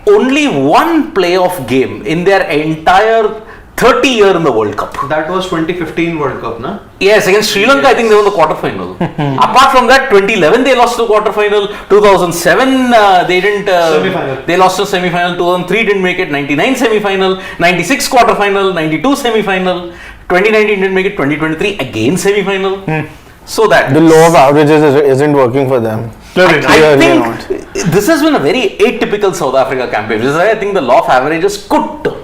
only one playoff game in their entire 30 year in the World Cup. That was 2015 World Cup, na? Yes, against Sri Lanka, I think they won the quarterfinal. Apart from that, 2011 they lost the quarterfinal. 2007 they didn't. Semi-final. They lost the semi-final. 2003 didn't make it. 99 semi-final. 96 quarterfinal. 92 semi-final. 2019 didn't make it. 2023 again semi-final. So that The law of averages isn't working for them. Clearly I not. Clearly think not. this has been a very atypical South Africa campaign. This is why I think the law of averages could turn.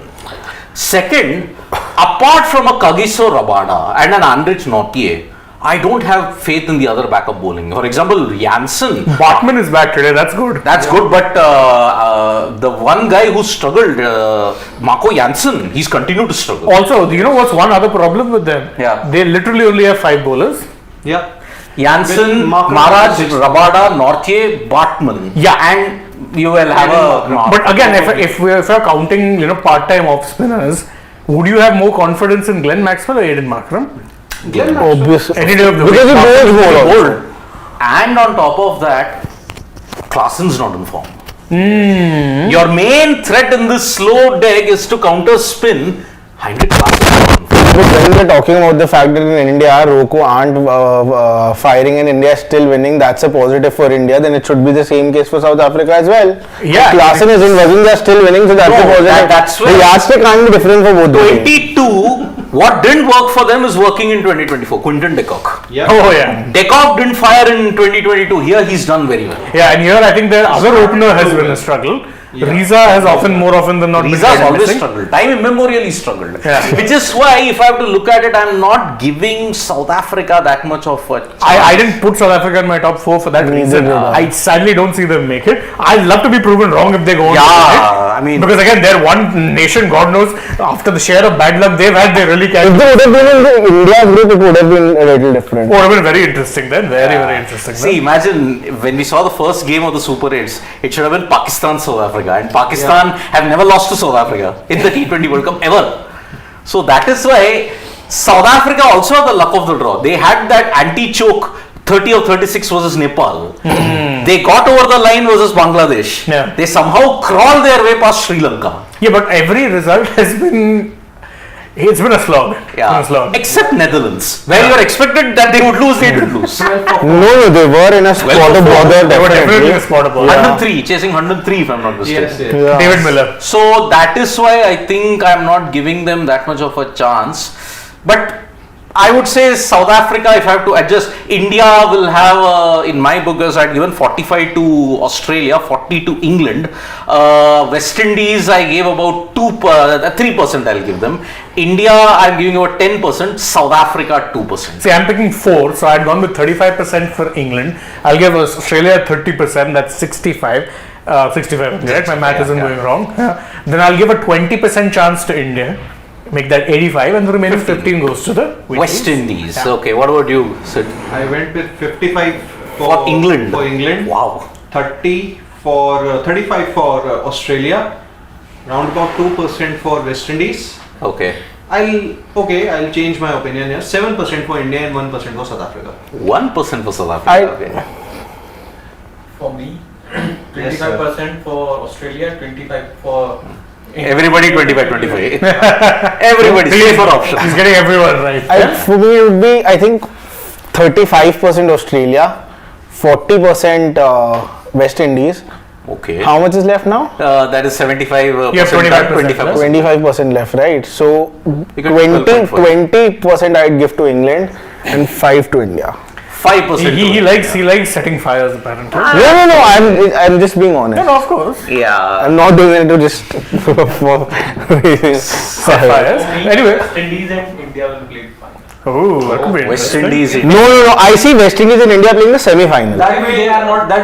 Second, apart from a Kagiso Rabada and an Andrich Nortje, I don't have faith in the other backup bowling. For example, Janssen. Bartman is back today, that's good. That's good, but the one guy who struggled, Marco Janssen, he's continued to struggle. Also, you know what's one other problem with them? Yeah. They literally only have 5 bowlers. Yeah. Janssen, With Mark Maharaj, Six. Rabada, Nortje, Bartman. Yeah. And you will have a. But again, if we're counting, part-time off spinners, would you have more confidence in Glenn Maxwell or Aiden Markram? Obviously. Any day of the Because week. he bowls more also. Bold. And on top of that, Klaasen's not in form. Your main threat in this slow deck is to counter spin. Heinrich Klaasen is not in form. But when we're talking about the fact that in India, Rocco aren't firing and India is still winning, that's a positive for India, then it should be the same case for South Africa as well. Yeah. Klaasen isn't working, they're still winning, so that's No, a positive. that's the where- yardstick can't be different for both the teams. 22, what didn't work for them is working in 2024. Quinton de Kock. Yeah. Oh yeah. De Kock didn't fire in 2022. Here he's done very well. Yeah, and here I think their other opener has been a struggle. Riza has more often than not been Riza's kind of always missing. struggled. Time immemorial he struggled. Yeah. Which is why, if I have to look at it, I'm not giving South Africa that much of a chance. I didn't put South Africa in my top 4 for that Neither reason. did I. I sadly don't see them make it. I'd love to be proven wrong if they go on to Yeah, win it. I mean, Because again, they're one nation, God knows, after the share of bad luck they've had, they really If can. they would have been in the India group, it would have been a little different. Would have been very interesting then. Very interesting. see, imagine when we saw the first game of the Super 8s, it should have been Pakistan South Africa, and Pakistan have never lost to South Africa in the T20 World Cup ever. So that is why South Africa also had the luck of the draw. They had that anti-choke 30 or 36 versus Nepal. They got over the line versus Bangladesh. Yeah. They somehow crawled their way past Sri Lanka. Yeah, but every result has been It's been a slog. Yeah. It's been a slog. Except Netherlands, where you were expected that they would lose, they did lose. No, they were in a spot of bother. They were definitely a Definitely. spot of ball. 103, chasing 103 if I'm not mistaken. Yes, yes. Yeah. David Miller. So that is why I think I'm not giving them that much of a chance. But I would say South Africa, if I have to adjust, India will have, in my book, as I'd given 45 to Australia, 40 to England. West Indies, I gave about 3% I'll give them. India, I'm giving about 10%. South Africa, 2%. See, I'm picking 4, so I'd gone with 35% for England. I'll give Australia 30%, that's 65. 65, correct? My math isn't going wrong. Then I'll give a 20% chance to India. Make that 85, and the remaining 15 goes to the West Indies. Okay, what about you, Sid? I went with 55 For England. For England. Wow. 35 for Australia. Round about 2% for West Indies. Okay. I'll change my opinion here. 7% for India and 1% for South Africa. 1% for South Africa. I- Okay. For me, 25% for Australia, 25 for Everybody 25-25. Everybody, safer option. He's getting everyone right. For me, it would be, I think, 35% Australia, 40% West Indies. Okay. How much is left now? That is 75%. You have 25%, 25% left, right? So You can take 20% I'd give to England and 5 to India. 5%. He likes setting fires apparently. No. I'm just being honest. No, of course. Yeah. I'm not doing it to just Set fires. Anyway. West Indies and India will play final. Oh, that could be West interesting. Indies. No. I see West Indies and India playing the semi-final. That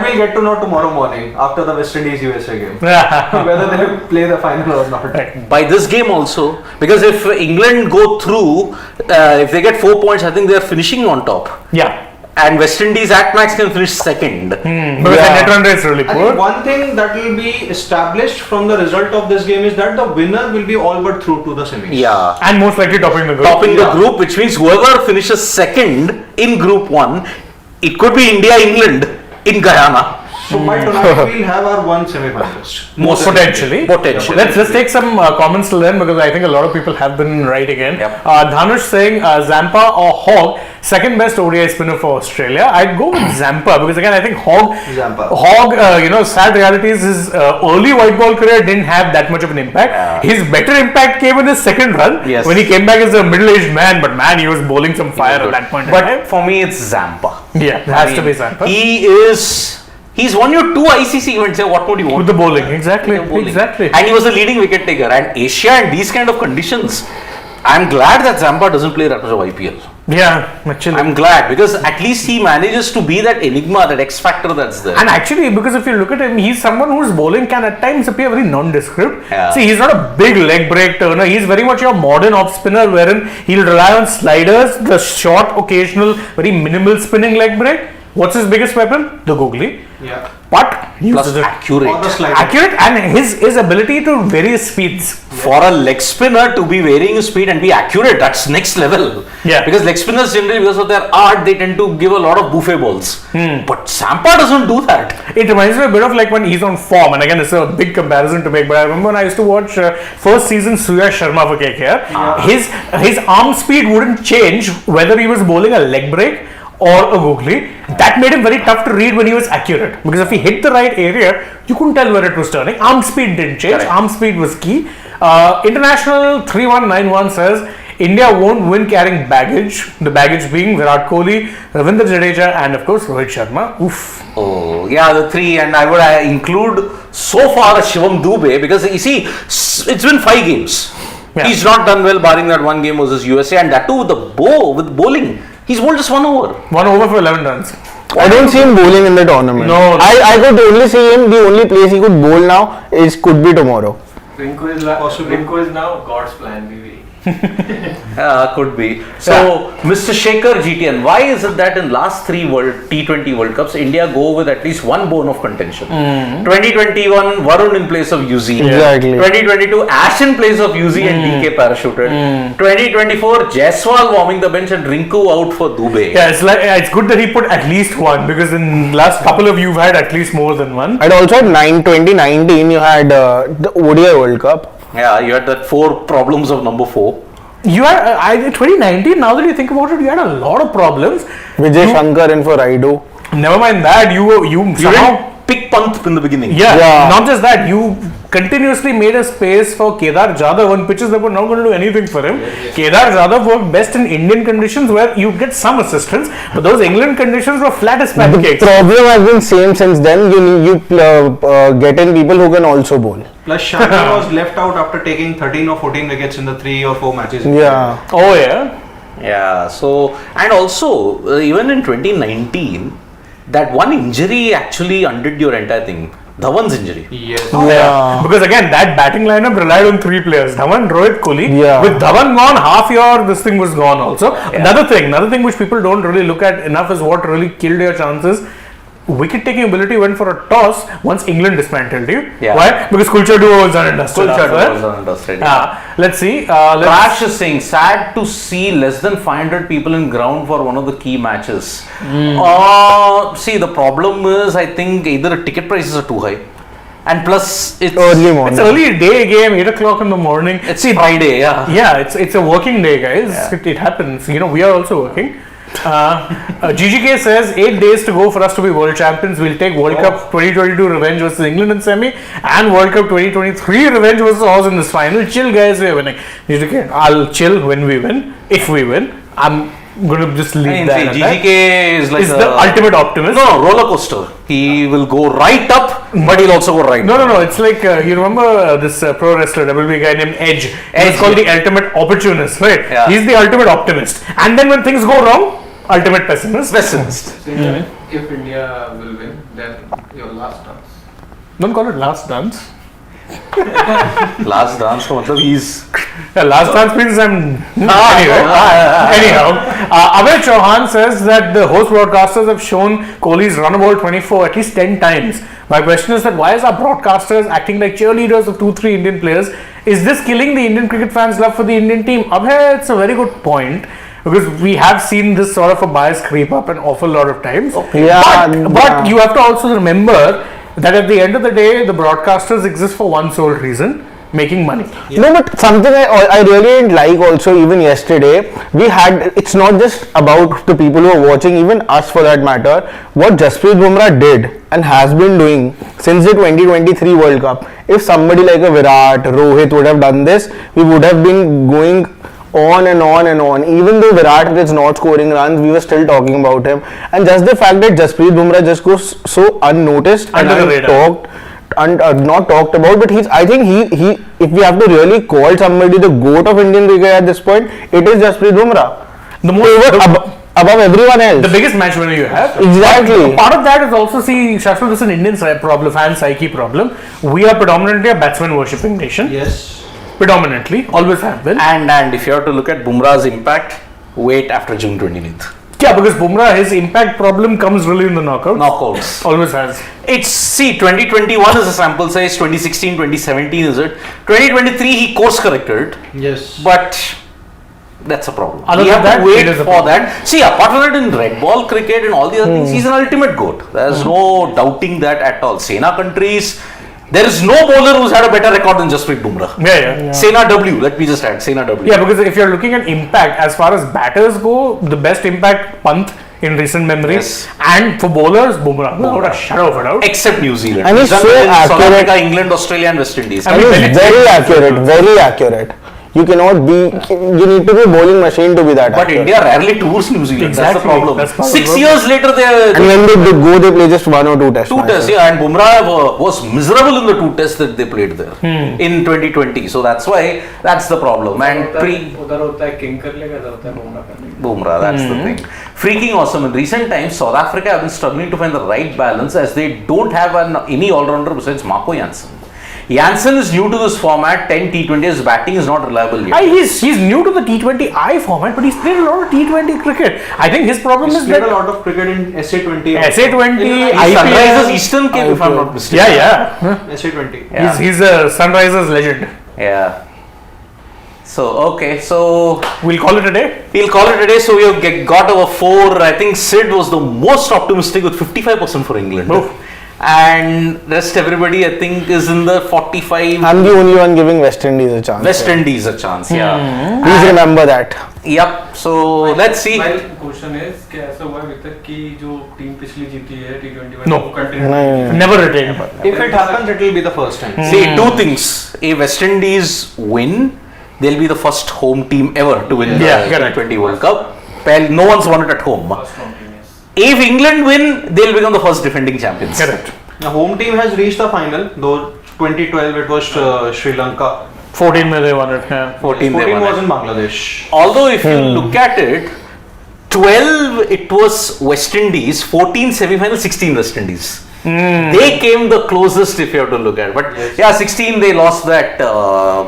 we'll get to know tomorrow morning after the West Indies USA game. Whether they will play the final or not. By this game also, because if England go through, if they get 4 points, I think they are finishing on top. Yeah. And West Indies at max can finish second. Because the net run rate is really I think poor. one thing that will be established from the result of this game is that the winner will be all but through to the semis. Yeah. And most likely topping the group. Topping the Yeah. group, which means whoever finishes second in Group 1, it could be India, England in Guyana. So by tonight we'll have our one semi-finalist. Most Potentially. Potentially. Let's take some comments till then, because I think a lot of people have been right again. Yep. Dhanush saying Zampa or Hogg, second best ODI spinner for Australia. I'd go with Zampa, because again I think Hogg, sad reality is his early white ball career didn't have that much of an impact. Yeah. His better impact came in his second run, Yes. when he came back as a middle-aged man, but man, he was bowling some fire at that point in time. But for me, it's Zampa. Yeah, it has to be Zampa. He's won you 2 ICC events. What would you want? With the bowling, exactly, With the bowling. exactly. And he was a leading wicket taker. And Asia and these kind of conditions, I'm glad that Zampa doesn't play that much of IPL. Yeah, actually. I'm glad, because at least he manages to be that enigma, that X factor that's there. And actually, because if you look at him, he's someone whose bowling can at times appear very nondescript. Yeah. See, he's not a big leg break turner. He's very much your modern off spinner, wherein he'll rely on sliders, the short, occasional, very minimal spinning leg break. What's his biggest weapon? The googly. Yeah. But he Plus uses it accurate. Or the slider. accurate, and his ability to vary speeds. For a leg spinner to be varying his speed and be accurate, that's next level. Yeah. Because leg spinners generally, because of their art, they tend to give a lot of buffet balls. But Zampa doesn't do that. It reminds me a bit of like when he's on form, and again, it's a big comparison to make. But I remember when I used to watch first season Surya Sharma for KKR. His arm speed wouldn't change whether he was bowling a leg break or a googly. That made him very tough to read when he was accurate, because if he hit the right area, you couldn't tell where it was turning. Arm speed didn't change. Correct. Arm speed was key. International 3191 says India won't win carrying baggage. The baggage being Virat Kohli, Ravindra Jadeja, and of course Rohit Sharma. Oof. Oh, yeah, the 3, and I would include so far Shivam Dube, because you see, it's been 5 games. Yeah. He's not done well, barring that one game versus USA, and that too with bowling. He's bowled just 1 over. 1 over for 11 runs. I don't see him bowling in the tournament. No. I could only see him, the only place he could bowl now could be tomorrow. Rinku is now God's plan, maybe. Could be. So, Mr. Shekhar GTN, why is it that in last 3 T20 World Cups, India go with at least 1 bone of contention? 2021, Varun in place of UZ. Exactly. 2022, Ash in place of UZ and DK parachuted. 2024, Jaiswal warming the bench and Rinku out for Dube. Yeah, it's good that he put at least 1, because in last couple of you've had at least more than 1. And also at 2019 you had the ODI World Cup. Yeah, you had that 4 problems of number 4. You had 2019. Now that you think about it, you had a lot of problems. Vijay Shankar in for Raidu. Never mind that. You somehow Pick Pant in the beginning. Yeah, not just that, you continuously made a space for Kedar Jadhav on pitches that were not going to do anything for him. Kedar Jadhav worked best in Indian conditions where you get some assistance, but those England conditions were flat as The pancakes. problem has been same since then. You get in people who can also bowl. Plus Shankar was left out after taking 13 or 14 wickets in the 3 or 4 matches. Yeah. Oh yeah. Yeah, so, and also, even in 2019, that one injury actually undid your entire thing. Dhawan's injury. Yes. Yeah. Because again, that batting lineup relied on 3 players: Dhawan, Rohit, Kohli. Yeah. With Dhawan gone, half this thing was gone also. Another thing which people don't really look at enough is what really killed your chances. Wicket-taking ability went for a toss once England dismantled you. Yeah. Why? Because Kulcha Duo was undusted. Let's see. Crash is saying, sad to see less than 500 people in ground for one of the key matches. See, the problem is, I think either ticket prices are too high, and plus it's Early morning. It's early day game, 8 o'clock in the morning. It's Friday, yeah. Yeah, it's a working day, guys. It happens. You know, we are also working. GGK says 8 days to go for us to be world champions. We'll take World Cup 2022 revenge versus England in semi and World Cup 2023 revenge versus Oz in this final. Chill, guys, we're winning. GGK, I'll chill when we win. If we win, I'm gonna just leave that. GGK is like Is the ultimate optimist. No, roller coaster. He will go right up, but he'll also go right down. No. It's like you remember this pro wrestler, WB guy named Edge. He's called the ultimate opportunist, right? Yeah. He's the ultimate optimist. And then when things go wrong, ultimate pessimist. So if India will win, then your last dance. Don't call it last dance. Last dance, so he's. Last dance means I'm. Anyhow, Abhay Chauhan says that the host broadcasters have shown Kohli's run ball 24 at least 10 times. My question is that why is our broadcasters acting like cheerleaders of 2-3 Indian players? Is this killing the Indian cricket fans' love for the Indian team? Abhay, it's a very good point. Because we have seen this sort of a bias creep up an awful lot of times. Yeah, But you have to also remember that at the end of the day, the broadcasters exist for one sole reason: making money. No, but something I really didn't like also, even yesterday, it's not just about the people who are watching, even us for that matter, what Jasprit Bumrah did and has been doing since the 2023 World Cup. If somebody like a Virat, Rohit would have done this, we would have been going on and on and on. Even though Virat is not scoring runs, we were still talking about him. And just the fact that Jasprit Bumrah just goes so unnoticed and not talked about, but I think he if we have to really call somebody the GOAT of Indian cricket at this point, it is Jasprit Bumrah. Above everyone else. The biggest match winner you have. Exactly. But part of that is also, see, Shashwat, this is an Indian problem, fan psyche problem. We are predominantly a batsman worshipping nation. Yes. Predominantly, always have been. And if you have to look at Bumrah's impact, wait after June 29th. Yeah, because Bumrah, his impact problem comes really in the Knockouts. Always has. It's, see, 2021 is a sample size, 2016, 2017 is it. 2023 he course corrected. Yes. But that's a problem. Other We than have that, to wait it is a for that. See, apart from that, in red ball cricket and all the other things, he's an ultimate GOAT. There's no doubting that at all. Sena countries, there is no bowler who's had a better record than Jasprit Bumrah. Yeah. Sena W, let me just add, Sena W. Yeah, because if you're looking at impact, as far as batters go, the best impact, Pant in recent memory. Yes. And for bowlers, Bumrah, without a shadow of a doubt. Except New Zealand. And he's done so well in South accurate. Africa, England, Australia and West Indies. I mean, Very accurate. You cannot be, you need to be a bowling machine to be that But accurate. India rarely tours New Zealand. Exactly. That's the problem. That's part of 6 the years later, And when they go, they play just 1 or 2 tests. two tests, yeah, and Bumrah was miserable in the 2 tests that they played there in 2020. So that's why that's the problem. And उधर होता है king कर लेगा, इधर होता है बुमराह कर लेगा. Bumrah, that's the thing. Freaking awesome. In recent times, South Africa have been struggling to find the right balance as they don't have any all-rounder besides Marco Jansen. Jansen is new to this format, 10 T20. His batting is not reliable yet. He's new to the T20I format, but he's played a lot of T20 cricket. I think his problem He's is played that a lot of cricket in SA20. SA20, Sunrisers IPL. Eastern came, if I'm not mistaken. Yeah. SA20. Yeah. He's a Sunrisers legend. Yeah. So, okay, so We'll call it a day. we'll call it a day. So we have got our 4. I think Sid was the most optimistic with 55% for England. Oof. and rest everybody I think is in the 45. I'm the only one giving West Indies a chance. West Indies a chance, yeah. Please remember that. Yep. So let's see. My question is कि ऐसा हुआ है अभी तक कि जो team पिछली जीती है T20 में No. वो continue No. Never retained. If it happens, it will be the first time. See, two things. If West Indies win, they'll be the first home team ever to win Yeah, the correct. T20 World Cup. Well, no one's won it at home. first home team is. If England win, they'll become the first defending champions. Correct. The home team has reached the final, though 2012 it was Sri Lanka. 14 में they won it. Yeah. 14 they 14 won was it. in Bangladesh. Although if you look at it, 12 it was West Indies, 14 semi-final, 16 West Indies. They came the closest if you have to look at it. But yeah, 16 they lost that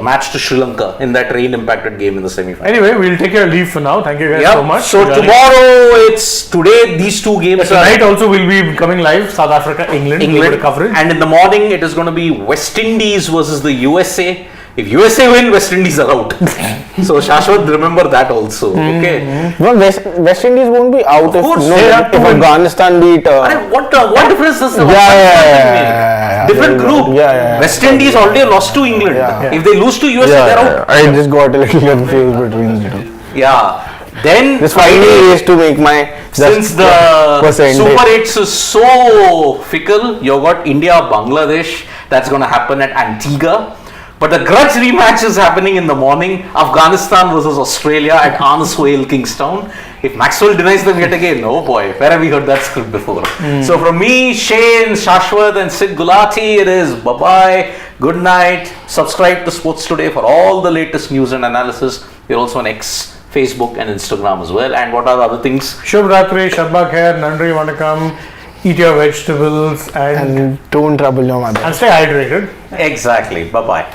match to Sri Lanka in that rain impacted game in the semi-final. Anyway, we'll take your leave for now. Thank you guys Yep. so much. So for joining. tomorrow it's today these two games Tonight also we'll be coming live. South Africa, England. We'll England do coverage. and in the morning it is going to be West Indies versus the USA. If USA win, West Indies are out. So Shashwat, remember that also. Okay. Well, West Indies won't be out if, course, no, they have if to win. Afghanistan beat. Arey, what difference does the Yeah. different group? Yeah. West Indies already lost to England. Yeah. If they lose to USA, they're out. I just got a little confused between the two. Yeah. Then This Friday is to make my since the percent Super day. 8s is so fickle, you've got India, Bangladesh. That's going to happen at Antigua. But the grudge rematch is happening in the morning. Afghanistan versus Australia at Arnswale, Kingstown. If Maxwell denies them yet again, oh boy, where have we heard that script before? So from me, Shane, Shashwat and Sid Gulati, it is bye-bye, good night. Subscribe to Sports Today for all the latest news and analysis. We're also on X, Facebook and Instagram as well. And what are the other things? Shubh Ratri, Shabba Khair, Nandri Vanakkam. Eat your vegetables and And don't trouble your mother. stay hydrated. Exactly. Bye-bye.